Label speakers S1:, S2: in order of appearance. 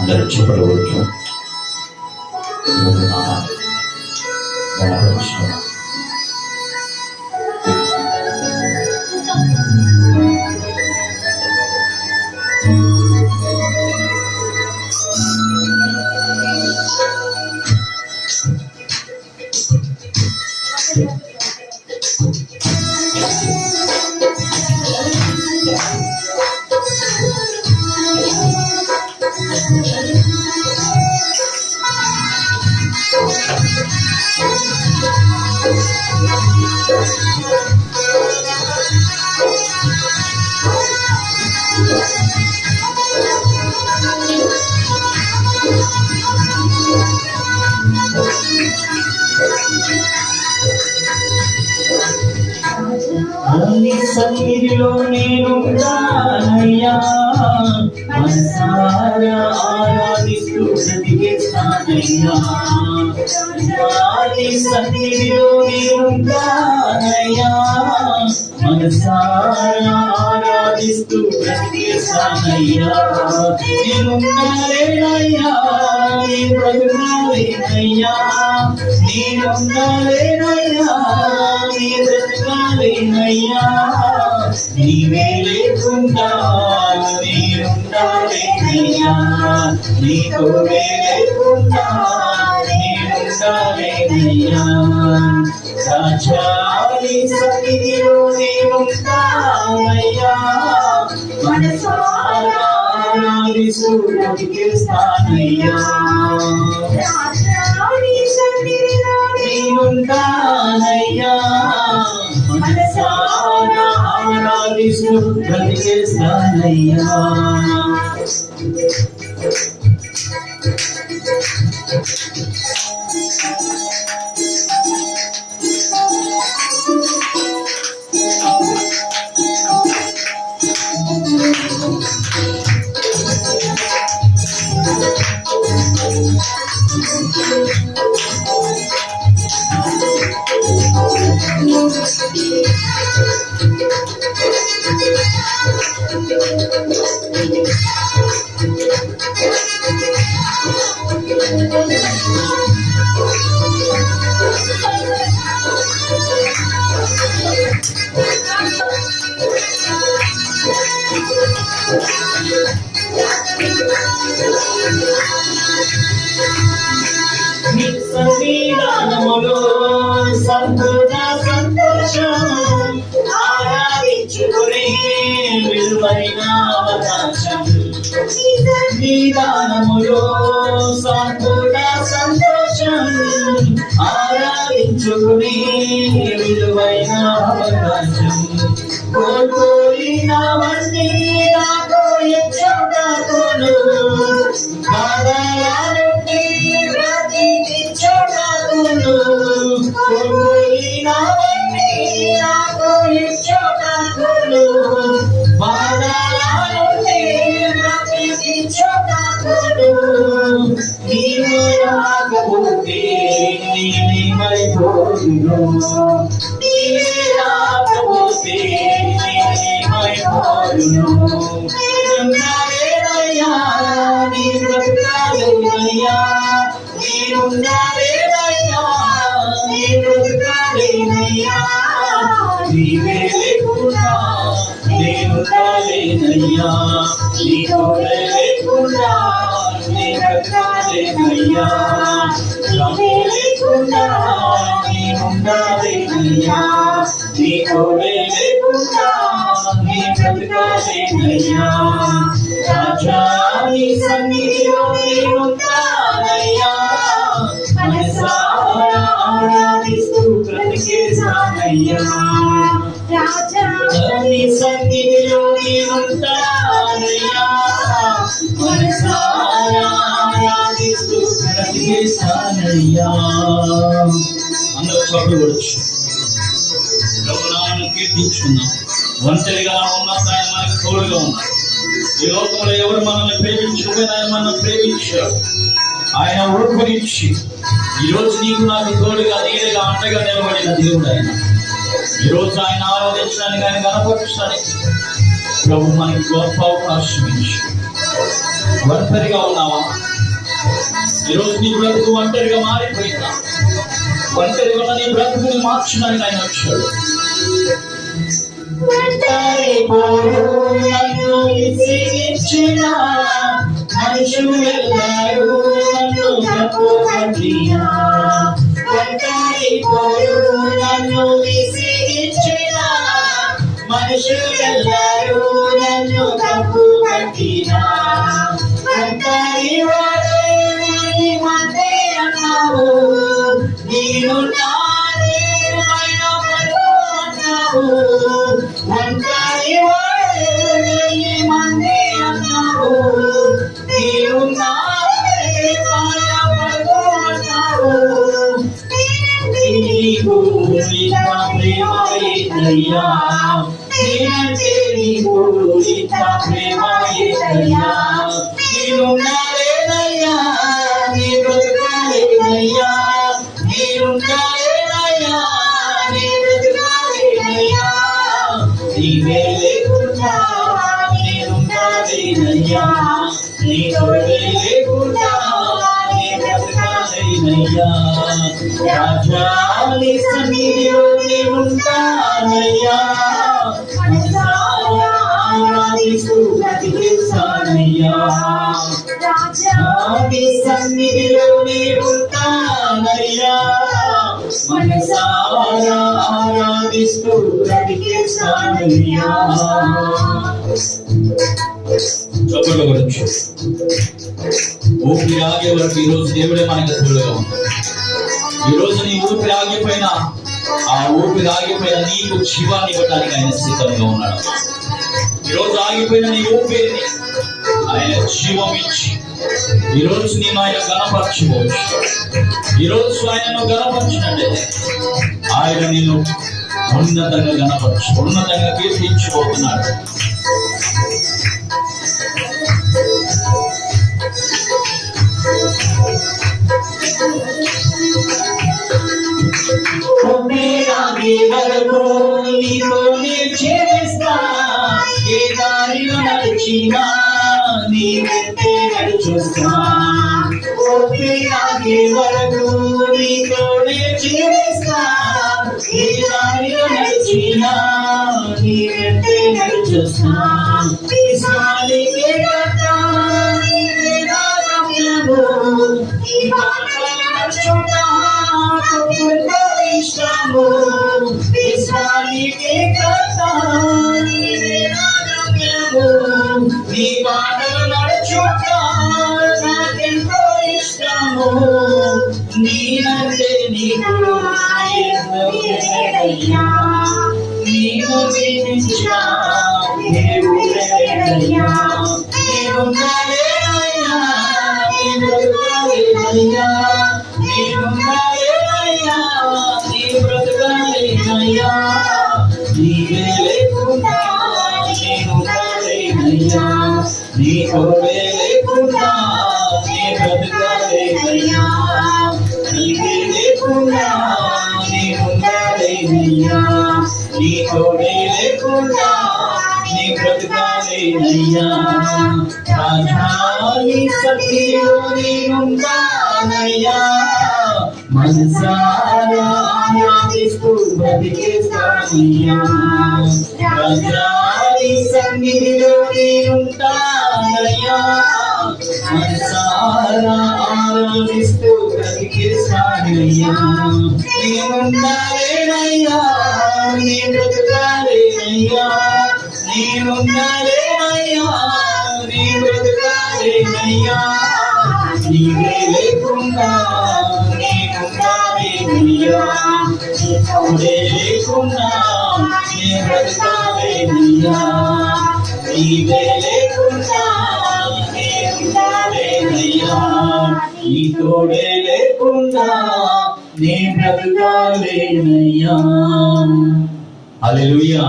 S1: అందరూ చెప్పవచ్చు.
S2: అన్ని సన్నిధిలో నేనుంటానయ్యా, మనసారా ఆరాధిస్తూ బ్రతికేస్తానయ్యా. అన్ని సన్నిధిలో నేనుంటానయ్యా, మనసారా ఆరాధిస్తూ బ్రతికేస్తానయ్యా. నేనుండాలేనయ్యా, నీ బ్రతుకాలేనయ్యా, నేనుండాలేనయ్యా, నీ బ్రతుకాలేనయ్యా. నీవే లేకుండా నేనుండాలేనయ్యా, నీ తోడే లేకుండా నేనుండాలేనయ్యా. రాజాని సన్నిధిలో నేనుంటానయ్యా, మనసారా ఆరాధిస్తూ బ్రతికేస్తానయ్యా. రాజాని సన్నిధిలో నేనుంటానయ్యా, మనసారా ఆరాధిస్తూ బ్రతికేస్తానయ్యా. నీ సన్నిధానములో సంపూర్ణ సంతోషం, ఆరాధించుకునే విలువైన అవకాశం. సన్నిధానములో సంపూర్ణ సంతోషం, ఆరాధించుకునే విలువైన అవకాశం. కోల్పోయినవన్నీ నాకు ఎచ్చటాకును, బాధలనుండి బ్రతికించటాకును. కోల్పోయినవన్నీ నాకు ఎచ్చటాకును, బాధలనుండి బ్రతికించటాకును. నీవు రాకపోతే నేనేమైపోదును, నీవే రాకపోతే నేనేమైపోదును. నేనున్నావేనయ్యా, నీ బ్రతుకాలేనయ్యా, నేనున్నావేనయ్యా, నీ బ్రతుకాలేనయ్యా. నీవే లేకుండా నేనుండాలేనయ్యా, నీ తోడే లేకుండా నీ బ్రతుకాలేనయ్యా. నీవే లేకుండా నేనుండాలేనయ్యా, నీ తోడే లేకుండా నీ బ్రతుకాలేనయ్యా. రాజా నీ సన్నిధిలో నేనుంటానయ్యా, మనసారా ఆరాధిస్తూ బ్రతికేస్తానయ్యా. రాజా నీ సన్నిధిలో నేనుంటానయ్యా, మనసారా ఆరాధిస్తూ బ్రతికేస్తానయ్యా. అందరూ చదువుకోవచ్చు. ప్రభువును ఆయన కీర్తించుకుందాం. ఒంటరిగా ఉన్నప్పుడు ఆయన మనకు తోడుగా ఉన్నాడు. ఈ లోకంలో ఎవరు మనల్ని ప్రేమించకపోయినా ఆయన మనల్ని ప్రేమించాడు. ఆయన ఓర్పునిచ్చి ఈరోజు నీకు నాకు తోడుగా నీడగా అండగా నిలబడిన దేవుడు ఆయన. ఈరోజు ఆయన ఆరాధించడానికి, ఆయన కనపరచడానికి ప్రభు మనకి గొప్ప అవకాశం ఇచ్చి ఒంటరిగా ఉన్నావా? ఈరోజు నీ బ్రతుకు ఒంటరిగా మారిపోయిందా? ఒంటరిగా ఉన్న నీ బ్రతుకుని మార్చడానికి ఆయన వచ్చాడు. నన్ను విసిగించిన మనుషులెల్లరూ నన్ను తప్పుపట్టినా, నన్ను విసిగించిన మనుషులెల్లరూ నన్ను తప్పుపట్టినా, నేను నా దేవుడైన అన్నావు, ఒంటరి వాడే మంది అన్నావు, నేను నా దేవుడైన అన్నావు, నీకు ఇంత ప్రేమ ఏదయ్యా, నేనంటే నీకు ఇంత ప్రేమ ఏదయ్యా, నేను నాలేనయ్యా, నీ బ్రతుకులేనయ్యా, నేను నాలేనయ్యా, నీ బ్రతుకులేనయ్యా, నీవే లేకుండా నేను నాలేనయ్యా, నీ తోడే లేకుండా నీ బ్రతుకులేనయ్యా, రాజా నీ సన్నిధిలో నేనుంటానయ్యా, ఆరాధిస్తూ బ్రతికిస్తానయ్యా, నీ సన్నిధిలో నేనుంటానయ్యా, మనసారా ఆరాధిస్తూ బ్రతికిస్తానయ్యా. చప్పట్లు కొట్టండి. ఊపిరి ఆగే వరకు ఈరోజు దేవుడే మనకి తోడుగా ఉంది. ఈరోజు నీ ఊపిరి ఆగిపోయినా, ఆ ఊపిరి ఆగిపోయిన నీకు జీవాన్ని ఇవ్వడానికి ఆయన సిద్ధంగా ఉన్నాడు. ఈరోజు ఆగిపోయిన నీ ఊపిరిని ఆయన జీవం ఇచ్చి ఈరోజు నేను ఆయన గణపరచుకోవచ్చు. ఈరోజు ఆయనను గణపరిచినట్లయితే ఆయన నేను ఉన్నతంగా గణపరచు, ఉన్నతంగా కీర్తించబోతున్నాడు. వరకు నీతోనే చేస్తా, ఏ దారిలో నడిచినా నీ వెంటే నడుచుస్తా, ఆగే వరకు నీతోనే చేస్తా, ఏ దారిలో నడిచినా నీ వెంటే నడుచుస్తా, ఇష్టము విశ్వానికి నీ బాటలు నడుచుట నాకెంతో ఇష్టము, నేనంటే నీకు నేను వినించా దేవుడయ్యా, నేనున్నానయ్యా, నేనున్నానయ్యా, నేనున్నానయ్యా, నీ బ్రతుకులేనయ్యా, నీవే లేకుండా నేనున్నానయ్యా, నీ తోడే లేకుండా నీ బ్రతుకులేనయ్యా, నీవే లేకుండా నేనున్నానయ్యా, నీ తోడే లేకుండా నీ బ్రతుకులేనయ్యా, రాజాని సత్తిలో నేనుంటానయ్యా, మనసారా ఆరాధిస్తూ బ్రతికిస్తానయ్యా, రాజాని సన్నిధిలో నేనుంటానయ్యా, మనసారా ఆరాధిస్తూ బ్రతికిస్తానయ్యా, నేనున్నానయ్యా, నీ బ్రతుకులేనయ్యా, నేనున్నానయ్యా, నీ బ్రతుకులేనయ్యా, నీవే లేకుండా నేనున్నానయ్యా, నీ తోడే లేకుండా నీ బ్రతుకులేనయ్యా, నీవే లేకుండా నేనున్నానయ్యా, నీ తోడే లేకుండా నీ బ్రతుకులేనయ్యా. హల్లెలూయా.